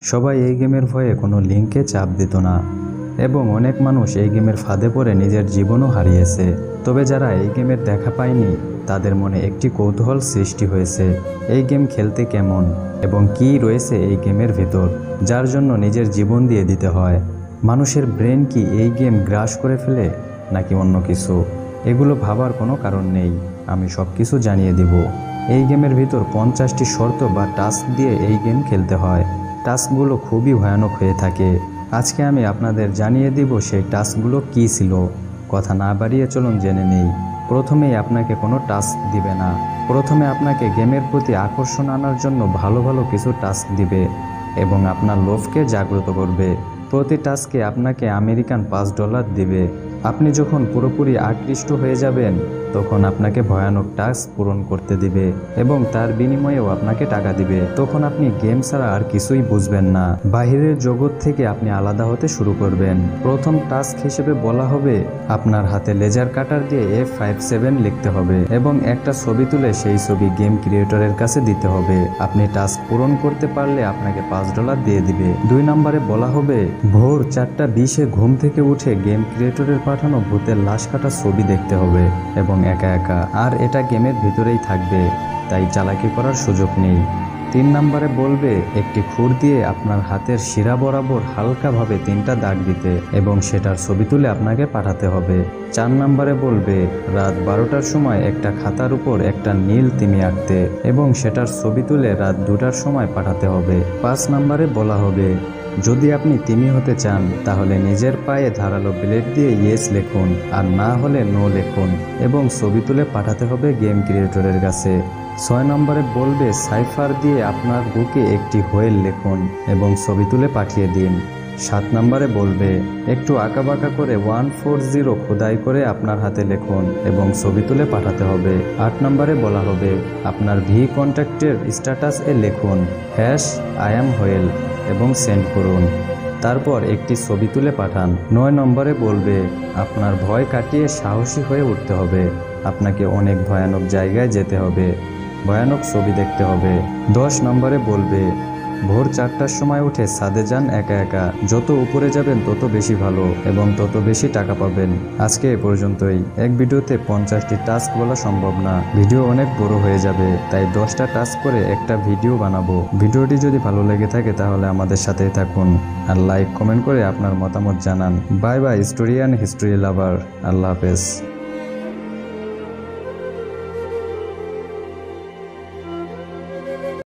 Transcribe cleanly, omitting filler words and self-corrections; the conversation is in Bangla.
সবাই এই গেমের ভয়ে কোনো লিঙ্কে চাপ দিত না এবং অনেক মানুষ এই গেমের ফাঁদে পড়ে নিজের জীবনও হারিয়েছে। তবে যারা এই গেমের দেখা পায়নি তাদের মনে একটি কৌতূহল সৃষ্টি হয়েছে, এই গেম খেলতে কেমন এবং কী রয়েছে এই গেমের ভেতর, যার জন্য নিজের জীবন দিয়ে দিতে হয়। মানুষের ব্রেন কি এই গেম গ্রাস করে ফেলে নাকি অন্য কিছু? এগুলো ভাবার কোনো কারণ নেই, আমি সব কিছু জানিয়ে দিব। এই গেমের ভিতর 50টি শর্ত বা টাস্ক দিয়ে এই গেম খেলতে হয়। টাস্কগুলো খুবই ভয়ানক হয়ে থাকে। আজকে আমি আপনাদের জানিয়ে দিব সেই টাস্কগুলো কী ছিল। কথা না বাড়িয়ে চলুন জেনে নেই। প্রথমেই আপনাকে কোনো টাস্ক দিবে না। প্রথমে আপনাকে গেমের প্রতি আকর্ষণ আনার জন্য ভালো ভালো কিছু টাস্ক দিবে এবং আপনার লোভকে জাগ্রত করবে। প্রতি টাস্কে আপনাকে আমেরিকান $5 দিবে। আপনি যখন পুরোপুরি আকৃষ্ট হয়ে যাবেন তখন আপনাকে ভয়ানক টাস্ক পূরণ করতে দিবে এবং তার বিনিময়েও আপনাকে টাকা দিবে। তখন আপনি গেম ছাড়া আর কিছুই বুঝবেন না। বাহিরের জগৎ থেকে আপনি আলাদা হতে শুরু করবেন। প্রথম টাস্ক হিসেবে বলা হবে আপনার হাতে লেজার কাটার দিয়ে F57 লিখতে হবে এবং একটা ছবি তুলে সেই ছবি গেম ক্রিয়েটরের কাছে দিতে হবে। আপনি টাস্ক পূরণ করতে পারলে আপনাকে $5 দিয়ে দিবে। 2 নম্বরে বলা হবে ভোর 4:20 ঘুম থেকে উঠে গেম ক্রিয়েটরের পাঠানো ভূতের লাশ কাটা ছবি দেখতে হবে এবং একা একা, আর এটা গেমের ভিতরেই থাকবে, তাই চালাকি করার সুযোগ নেই। 3 নম্বরে বলবে একটি খুর দিয়ে আপনার হাতের শিরা বরাবর হালকাভাবে 3টা দাগ দিতে এবং সেটার ছবি তুলে আপনাকে পাঠাতে হবে। 4 নম্বরে বলবে রাত 12টার সময় একটা খাতার উপর একটা নীল তিমি আঁকতে এবং সেটার ছবি তুলে রাত 2টার সময় পাঠাতে হবে। 5 নম্বরে বলা হবে যদি আপনি তিমি হতে চান তাহলে নিজের পায়ে ধারালো ব্লেড দিয়ে ইয়েস লিখুন, আর না হলে নো লিখুন এবং ছবি তুলে পাঠাতে হবে গেম ক্রিয়েটরের কাছে। 6 নম্বরে বলবে সাইফার দিয়ে আপনার বুকে একটি হোয়েল লিখুন এবং ছবি তুলে পাঠিয়ে দিন। 7 নম্বরে বলবে একটু আঁকাবাঁকা করে 140 খোদাই করে আপনার হাতে লিখুন এবং ছবি তুলে পাঠাতে হবে। 8 নম্বরে বলা হবে আপনার ভি কন্ট্যাক্টের স্ট্যাটাসে লিখুন I am হোয়েল এবং সেন্ড করুন, তারপর একটি ছবি তুলে পাঠান। 9 নম্বরে বলবে আপনার ভয় কাটিয়ে সাহসী হয়ে উঠতে হবে, আপনাকে অনেক ভয়ানক জায়গায় যেতে হবে, ভয়ানক ছবি দেখতে হবে। 10 নম্বরে বলবে ভোর 4টার সময় উঠে ছাদে যান একা একা, যত উপরে যাবেন তত বেশি ভালো এবং তত বেশি টাকা পাবেন। আজকে এ পর্যন্তই। এক ভিডিওতে 50টি টাস্ক বলা সম্ভব না, ভিডিও অনেক বড় হয়ে যাবে, তাই 10টা টাস্ক করে একটা ভিডিও বানাবো। ভিডিওটি যদি ভালো লেগে থাকে তাহলে আমাদের সাথেই থাকুন আর লাইক কমেন্ট করে আপনার মতামত জানান। Bye bye story and history lover, আল্লাহ হাফেজ।